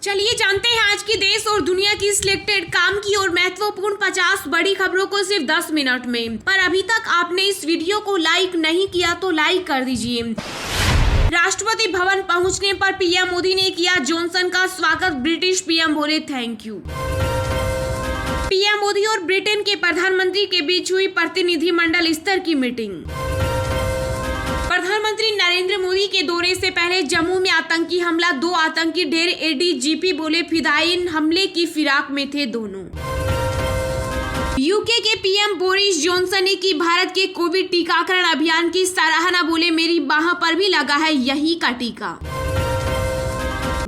चलिए जानते हैं आज की देश और दुनिया की सिलेक्टेड काम की और महत्वपूर्ण 50 बड़ी खबरों को सिर्फ 10 मिनट में। पर अभी तक आपने इस वीडियो को लाइक नहीं किया तो लाइक कर दीजिए। राष्ट्रपति भवन पहुंचने पर पीएम मोदी ने किया जॉनसन का स्वागत। ब्रिटिश पीएम बोले थैंक यू। पीएम मोदी और ब्रिटेन के प्रधानमंत्री के बीच हुई प्रतिनिधिमंडल स्तर की मीटिंग। प्रधानमंत्री नरेंद्र मोदी के दौरे से पहले जम्मू में आतंकी हमला, 2 आतंकी ढेर। एडीजीपी बोले फिदायीन हमले की फिराक में थे दोनों। यूके के पीएम बोरिस जॉनसन ने की भारत के कोविड टीकाकरण अभियान की सराहना। बोले मेरी बाह पर भी लगा है यही का टीका।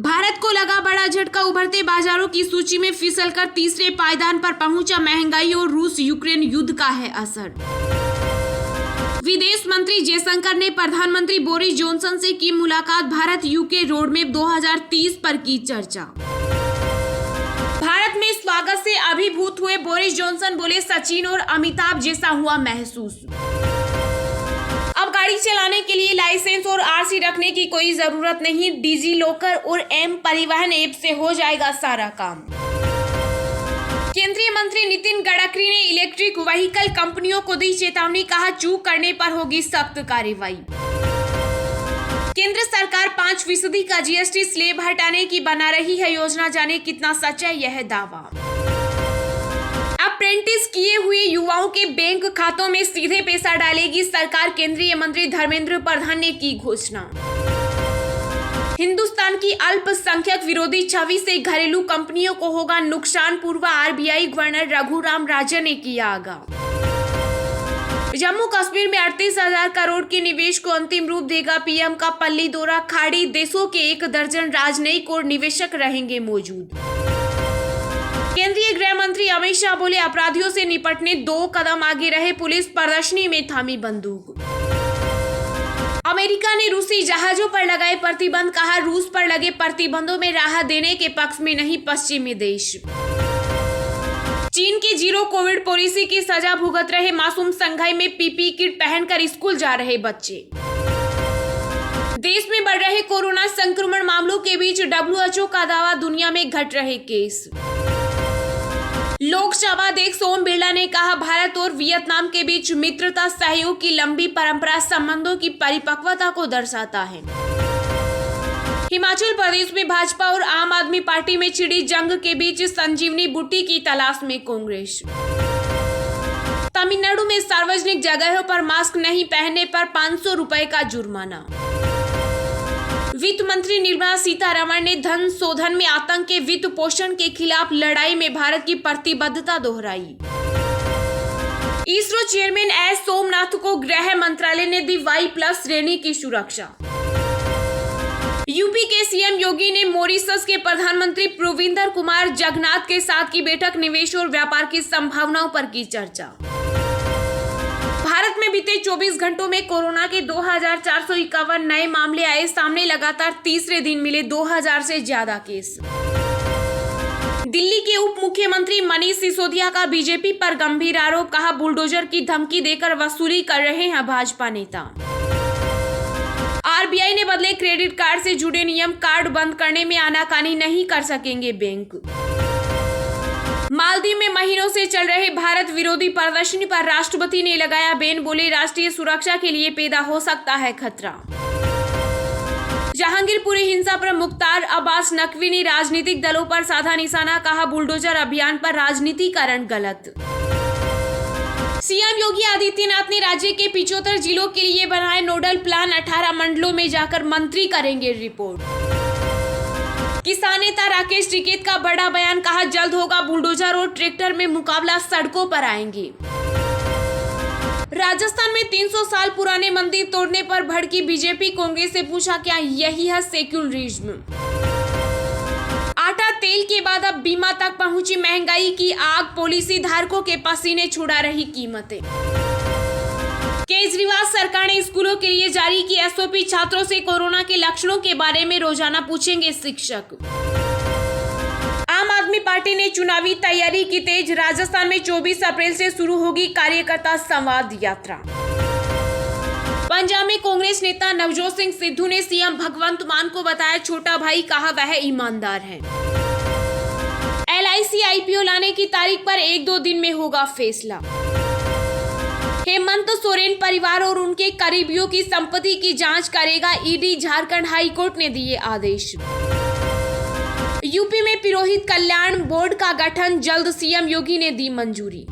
भारत को लगा बड़ा झटका, उभरते बाजारों की सूची में फिसलकर तीसरे पायदान पर पहुंचा। महंगाई और रूस यूक्रेन युद्ध का है असर। विदेश मंत्री जयशंकर ने प्रधानमंत्री बोरिस जॉनसन से की मुलाकात। भारत यूके रोडमैप 2030 पर की चर्चा। भारत में स्वागत से अभिभूत हुए बोरिस जॉनसन। बोले सचिन और अमिताभ जैसा हुआ महसूस। अब गाड़ी चलाने के लिए लाइसेंस और आरसी रखने की कोई जरूरत नहीं। डिजी लॉकर और एम परिवहन ऐप से हो जाएगा सारा काम। केंद्रीय मंत्री नितिन गडकरी ने इलेक्ट्रिक व्हीकल कंपनियों को दी चेतावनी। कहा चूक करने पर होगी सख्त कार्रवाई। केंद्र सरकार 5% का जीएसटी स्लैब हटाने की बना रही है योजना। जाने कितना सच है यह दावा। अप्रेंटिस किए हुए युवाओं के बैंक खातों में सीधे पैसा डालेगी सरकार। केंद्रीय मंत्री धर्मेंद्र प्रधान ने की घोषणा। हिंदुस्तान की अल्पसंख्यक विरोधी छवि से घरेलू कंपनियों को होगा नुकसान। पूर्व आरबीआई गवर्नर रघुराम राजन ने किया आगाह। जम्मू कश्मीर में 38,000 करोड़ के निवेश को अंतिम रूप देगा पीएम का पल्ली दौरा। खाड़ी देशों के 1 दर्जन राजनयिक और निवेशक रहेंगे मौजूद। केंद्रीय गृह मंत्री अमित शाह बोले अपराधियों से निपटने 2 कदम आगे रहे पुलिस। प्रदर्शनी में थामी बंदूक। अमेरिका ने रूसी जहाजों पर लगाए प्रतिबंध। कहा रूस पर लगे प्रतिबंधों में राहत देने के पक्ष में नहीं पश्चिमी देश। चीन की जीरो कोविड पॉलिसी की सजा भुगत रहे मासूम। संघाई में पीपी किट पहनकर स्कूल जा रहे बच्चे। देश में बढ़ रहे कोरोना संक्रमण मामलों के बीच डब्ल्यूएचओ का दावा दुनिया में घट रहे केस। लोकसभा अध्यक्ष ओम बिरला ने कहा भारत और वियतनाम के बीच मित्रता सहयोग की लंबी परंपरा संबंधों की परिपक्वता को दर्शाता है। हिमाचल प्रदेश में भाजपा और आम आदमी पार्टी में छिड़ी जंग के बीच संजीवनी बूटी की तलाश में कांग्रेस। तमिलनाडु में सार्वजनिक जगहों पर मास्क नहीं पहनने पर 500 रुपए का जुर्माना। वित्त मंत्री निर्मला सीतारमण ने धन शोधन में आतंक के वित्त पोषण के खिलाफ लड़ाई में भारत की प्रतिबद्धता दोहराई। इसरो चेयरमैन एस सोमनाथ को गृह मंत्रालय ने दी Y+ श्रेणी की सुरक्षा। यूपी के सीएम योगी ने मॉरिशस के प्रधानमंत्री प्रविंदर कुमार जगन्नाथ के साथ की बैठक। निवेश और व्यापार की संभावनाओं पर की चर्चा। भारत में बीते 24 घंटों में कोरोना के 2,451 नए मामले आए सामने। लगातार तीसरे दिन मिले 2,000 से ज्यादा केस। दिल्ली के उप मुख्यमंत्री मनीष सिसोदिया का बीजेपी पर गंभीर आरोप। कहा बुलडोजर की धमकी देकर वसूली कर रहे हैं भाजपा नेता। आरबीआई ने बदले क्रेडिट कार्ड से जुड़े नियम। कार्ड बंद करने में आनाकानी नहीं कर सकेंगे बैंक। मालदीव में महीनों से चल रहे भारत विरोधी प्रदर्शनी पर राष्ट्रपति ने लगाया बैन। बोले राष्ट्रीय सुरक्षा के लिए पैदा हो सकता है खतरा। जहांगीरपुरी हिंसा पर मुख्तार अब्बास नकवी ने राजनीतिक दलों पर साधा निशाना। कहा बुलडोजर अभियान पर राजनीतिकरण गलत। सीएम योगी आदित्यनाथ ने राज्य के 75 जिलों के लिए बनाए नोडल प्लान। 18 मंडलों में जाकर मंत्री करेंगे रिपोर्ट। किसान नेता राकेश टिकैत का बड़ा बयान। कहा जल्द होगा बुलडोजर और ट्रैक्टर में मुकाबला, सड़कों पर आएंगे। राजस्थान में 300 साल पुराने मंदिर तोड़ने पर भड़की बीजेपी। कांग्रेस से पूछा क्या यही है सेक्युलरिज्म। आटा तेल के बाद अब बीमा तक पहुंची महंगाई की आग। पॉलिसी धारकों के पसीने छुड़ा रही कीमतें। केजरीवाल सरकार ने स्कूलों के लिए जारी की एसओपी। छात्रों से कोरोना के लक्षणों के बारे में रोजाना पूछेंगे शिक्षक। आम आदमी पार्टी ने चुनावी तैयारी की तेज। राजस्थान में 24 अप्रैल से शुरू होगी कार्यकर्ता संवाद यात्रा। पंजाब में कांग्रेस नेता नवजोत सिंह सिद्धू ने सीएम भगवंत मान को बताया छोटा भाई, कहा वह ईमानदार है। LIC IPO लाने की तारीख पर 1-2 दिन में होगा फैसला। हेमंत सोरेन परिवार और उनके करीबियों की संपत्ति की जांच करेगा ईडी, झारखंड हाई कोर्ट ने दिए आदेश। यूपी में पुरोहित कल्याण बोर्ड का गठन, जल्द सीएम योगी ने दी मंजूरी।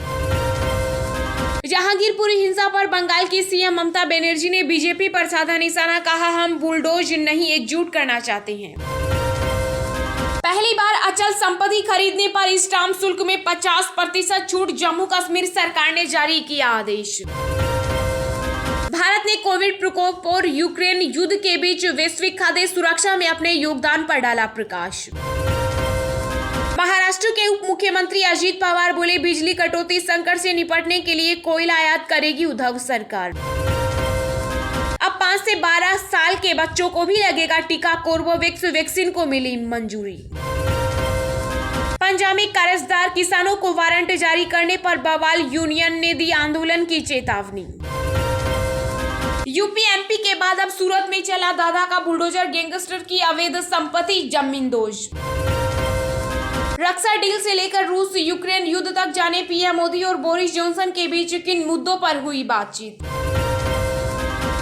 जहांगीरपुरी हिंसा पर बंगाल की सीएम ममता बनर्जी ने बीजेपी पर साधा निशाना, कहा हम बुलडोज नहीं एकजुट करना चाहते हैं। पहली बार अचल संपत्ति खरीदने पर स्टाम्प शुल्क में 50% छूट, जम्मू कश्मीर सरकार ने जारी किया आदेश। भारत ने कोविड प्रकोप और यूक्रेन युद्ध के बीच वैश्विक खाद्य सुरक्षा में अपने योगदान पर डाला प्रकाश। महाराष्ट्र के उप मुख्यमंत्री अजित पवार बोले बिजली कटौती संकट से निपटने के लिए कोयला आयात करेगी उद्धव सरकार। अब 5 से 12 साल के बच्चों को भी लगेगा टीका, कोर्बोवैक्स वैक्सीन को मिली मंजूरी। पंजाब में कर्जदार किसानों को वारंट जारी करने पर बवाल, यूनियन ने दी आंदोलन की चेतावनी। यूपी MP के बाद अब सूरत में चला दादा का बुलडोजर, गैंगस्टर की अवैध संपत्ति जमींदोज। रक्षा डील से लेकर रूस यूक्रेन युद्ध तक जाने पीएम मोदी और बोरिस जॉनसन के बीच किन मुद्दों पर हुई बातचीत।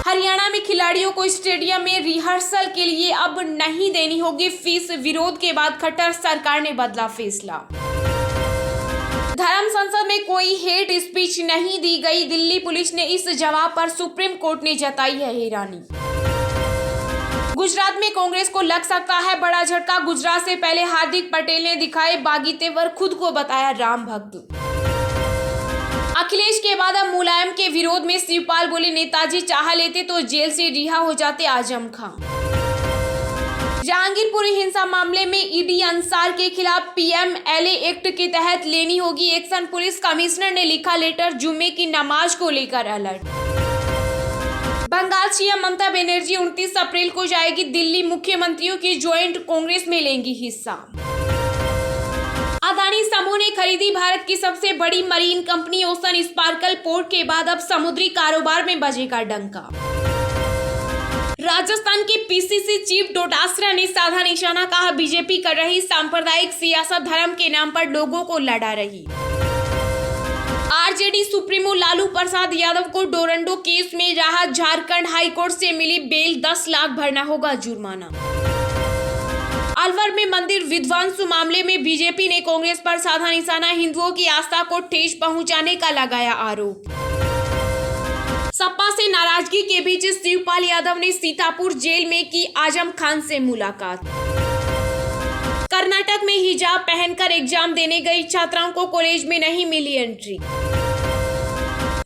हरियाणा में खिलाड़ियों को स्टेडियम में रिहर्सल के लिए अब नहीं देनी होगी फीस, विरोध के बाद खट्टर सरकार ने बदला फैसला। धर्म संसद में कोई हेट स्पीच नहीं दी गई, दिल्ली पुलिस ने इस जवाब पर सुप्रीम कोर्ट ने जताई है हैरानी। गुजरात में कांग्रेस को लग सकता है बड़ा झटका, गुजरात से पहले हार्दिक पटेल ने दिखाए बागी तेवर, खुद को बताया राम भक्त। अखिलेश के बाद अब मुलायम के विरोध में शिवपाल बोले नेताजी चाह लेते तो जेल से रिहा हो जाते आजम खां। जहांगीरपुरी हिंसा मामले में ईडी अंसार के खिलाफ PMLA एक्ट के तहत लेनी होगी एक्शन, पुलिस कमिश्नर ने लिखा लेटर, जुम्मे की नमाज को लेकर अलर्ट। बंगाल सीएम ममता बनर्जी 29 अप्रैल को जाएगी दिल्ली, मुख्यमंत्रियों की ज्वाइंट कांग्रेस में लेंगी हिस्सा। अदानी समूह ने खरीदी भारत की सबसे बड़ी marine company ocean sparkle port के बाद अब समुद्री कारोबार में बजेगा डंका। राजस्थान के PCC चीफ डोटासरा ने साधा निशाना, कहा बीजेपी कर रही सांप्रदायिक सियासत, धर्म के नाम पर लोगों को लड़ा रही। RJD सुप्रीमो लालू प्रसाद यादव को डोरंडो केस में राहत, झारखंड हाईकोर्ट से मिली बेल, 10 लाख भरना होगा जुर्माना। अलवर में मंदिर विध्वंस मामले में बीजेपी ने कांग्रेस पर साधा निशाना, हिंदुओं की आस्था को ठेस पहुंचाने का लगाया आरोप। सपा से नाराजगी के बीच शिवपाल यादव ने सीतापुर जेल में की आजम खान से मुलाकात। कर्नाटक में हिजाब पहनकर एग्जाम देने गई छात्राओं को कॉलेज में नहीं मिली एंट्री।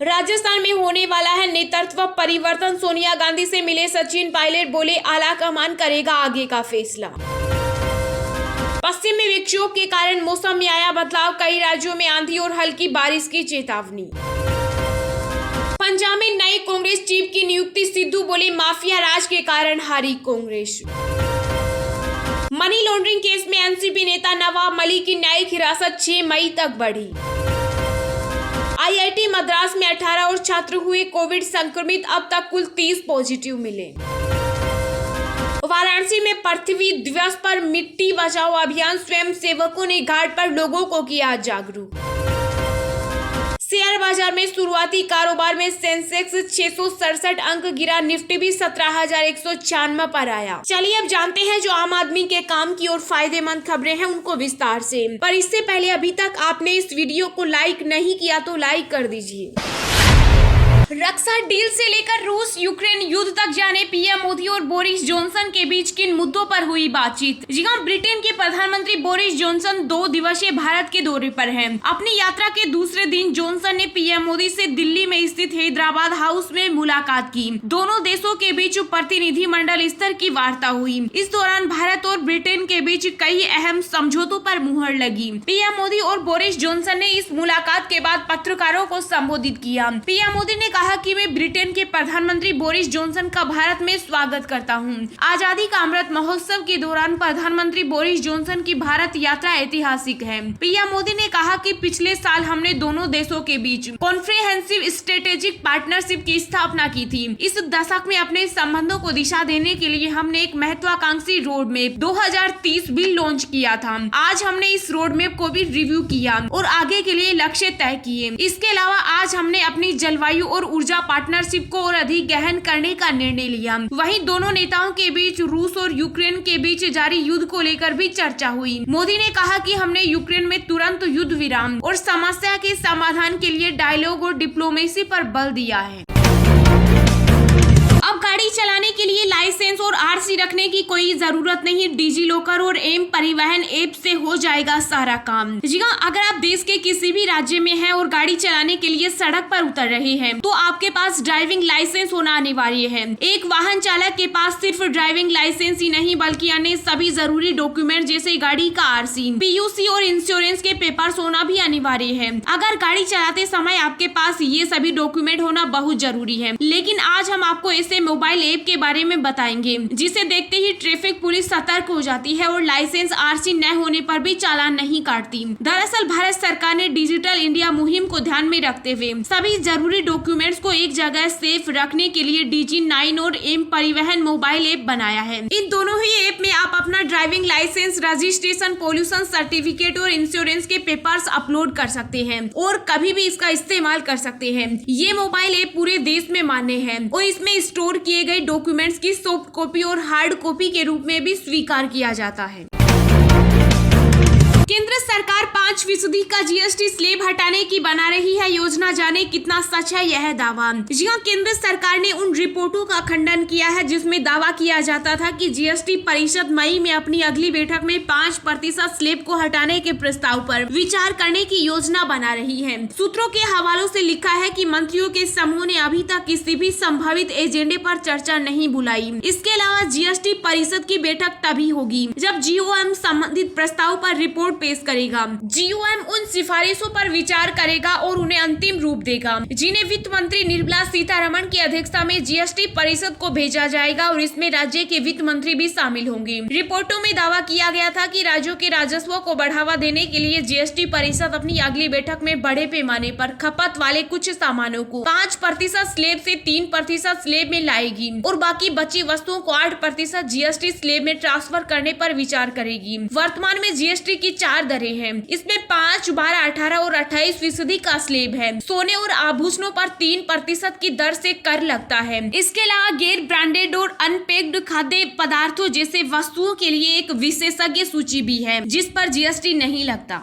राजस्थान में होने वाला है नेतृत्व परिवर्तन, सोनिया गांधी से मिले सचिन पायलट, बोले आला कमान करेगा आगे का फैसला। पश्चिम में विक्षोभ के कारण मौसम में आया बदलाव, कई राज्यों में आंधी और हल्की बारिश की चेतावनी। पंजाब में नए कांग्रेस चीफ की नियुक्ति, सिद्धू बोले माफिया राज के कारण हारी कांग्रेस। मनी लॉन्ड्रिंग केस में एनसीपी नेता नवाब मलिक की न्यायिक हिरासत 6 मई तक बढ़ी। IIT मद्रास में 18 और छात्र हुए कोविड संक्रमित, अब तक कुल 30 पॉजिटिव मिले। वाराणसी में पृथ्वी दिवस पर मिट्टी बचाओ अभियान, स्वयं सेवकों ने घाट पर लोगों को किया जागरूक। शेयर बाजार में शुरुआती कारोबार में सेंसेक्स 667 अंक गिरा, निफ्टी भी 17,196 पर आया। चलिए अब जानते हैं जो आम आदमी के काम की और फायदेमंद खबरें हैं उनको विस्तार से। पर इससे पहले अभी तक आपने इस वीडियो को लाइक नहीं किया तो लाइक कर दीजिए। रक्षा डील से लेकर रूस यूक्रेन युद्ध तक जाने पीएम मोदी और बोरिस जॉनसन के बीच किन मुद्दों पर हुई बातचीत। जी हां, ब्रिटेन के प्रधानमंत्री बोरिस जॉनसन 2 दिवसीय भारत के दौरे पर हैं। अपनी यात्रा के दूसरे दिन जॉनसन ने पीएम मोदी से दिल्ली में स्थित हैदराबाद हाउस में मुलाकात की। दोनों देशों के बीच प्रतिनिधिमंडल स्तर की वार्ता हुई। इस दौरान भारत और ब्रिटेन के बीच कई अहम समझौतों पर मुहर लगी। पीएम मोदी और बोरिस जॉनसन ने इस मुलाकात के बाद पत्रकारों को संबोधित किया। पीएम मोदी ने कहा कि मैं ब्रिटेन के प्रधानमंत्री बोरिस जॉनसन का भारत में स्वागत करता हूं। आजादी का अमृत महोत्सव के दौरान प्रधानमंत्री बोरिस जॉनसन की भारत यात्रा ऐतिहासिक है। पीएम मोदी ने कहा कि पिछले साल हमने दोनों देशों के बीच कॉम्प्रिहेंसिव स्ट्रेटेजिक पार्टनरशिप की स्थापना की थी। इस दशक में अपने संबंधों को दिशा देने के लिए हमने एक महत्वाकांक्षी रोड मैप 2030 भी लॉन्च किया था। आज हमने इस रोड मैप को भी रिव्यू किया और आगे के लिए लक्ष्य तय किए। इसके अलावा आज हमने अपनी जलवायु और ऊर्जा पार्टनरशिप को और अधिक गहन करने का निर्णय लिया। वहीं दोनों नेताओं के बीच रूस और यूक्रेन के बीच जारी युद्ध को लेकर भी चर्चा हुई। मोदी ने कहा कि हमने यूक्रेन में तुरंत युद्ध विराम और समस्या के समाधान के लिए डायलॉग और डिप्लोमेसी पर बल दिया है। अब गाड़ी चलाने के लिए लाइसेंस और आरसी रखने की कोई जरूरत नहीं। डिजी लॉकर और एम परिवहन ऐप से हो जाएगा सारा काम। जी हाँ, अगर आप देश के किसी भी राज्य में हैं और गाड़ी चलाने के लिए सड़क पर उतर रहे हैं तो आपके पास ड्राइविंग लाइसेंस होना अनिवार्य है। एक वाहन चालक के पास सिर्फ ड्राइविंग लाइसेंस ही नहीं बल्कि अन्य सभी जरूरी डॉक्यूमेंट जैसे गाड़ी का आरसी, पीयूसी और इंश्योरेंस के पेपर्स होना भी अनिवार्य है। अगर गाड़ी चलाते समय आपके पास ये सभी डॉक्यूमेंट होना बहुत जरूरी है। लेकिन आज हम आपको ऐसे मोबाइल ऐप के बारे में बताएंगे जिसे देखते ही ट्रैफिक पुलिस सतर्क हो जाती है और लाइसेंस आरसी न होने पर भी चालान नहीं काटती। दरअसल भारत सरकार ने डिजिटल इंडिया मुहिम को ध्यान में रखते हुए सभी जरूरी डॉक्यूमेंट्स को एक जगह सेफ रखने के लिए DG9 और एम परिवहन मोबाइल ऐप बनाया है। इन दोनों ही ऐप में आप अपना driving licence, registration, pollution certificate और इंश्योरेंस के पेपर्स अपलोड कर सकते हैं और कभी भी इसका इस्तेमाल कर सकते हैं। ये मोबाइल ऐप पूरे देश में मान्य है और इसमें स्टोर किए गए डॉक्यूमेंट्स की सॉफ्ट कॉपी और हार्ड कॉपी के रूप में भी स्वीकार किया जाता है। केंद्र सरकार 5% का जीएसटी स्लैब हटाने की बना रही है योजना। जाने कितना सच है यह दावा। जी हाँ, केंद्र सरकार ने उन रिपोर्टों का खंडन किया है जिसमें दावा किया जाता था कि जीएसटी परिषद मई में अपनी अगली बैठक में 5% स्लैब को हटाने के प्रस्ताव पर विचार करने की योजना बना रही है। सूत्रों के हवालों से लिखा है कि मंत्रियों के समूह ने अभी तक किसी भी संभावित एजेंडे पर चर्चा नहीं बुलाई। इसके अलावा जीएसटी परिषद की बैठक तभी होगी जब जीओएम संबंधित प्रस्ताव पर रिपोर्ट पेश करेगा। जीओएम उन सिफारिशों पर विचार करेगा और उन्हें अंतिम रूप देगा जिन्हें वित्त मंत्री निर्मला सीतारमण की अध्यक्षता में जीएसटी परिषद को भेजा जाएगा और इसमें राज्य के वित्त मंत्री भी शामिल होंगे। रिपोर्टों में दावा किया गया था कि राज्यों के राजस्व को बढ़ावा देने के लिए जीएसटी परिषद अपनी अगली बैठक में बड़े पैमाने पर खपत वाले कुछ सामानों को 5% स्लैब से 3% स्लैब में लाएगी और बाकी बची वस्तुओं को 8% जीएसटी स्लैब में ट्रांसफर करने पर विचार करेगी। वर्तमान में जीएसटी की 4 दरें हैं। इसमें 5, 12, 18 और 28% का स्लैब है। सोने और आभूषणों पर 3% की दर से कर लगता है। इसके अलावा गैर ब्रांडेड और अनपैक्ड खाद्य पदार्थों जैसे वस्तुओं के लिए एक विशेषज्ञ सूची भी है जिस पर जीएसटी नहीं लगता।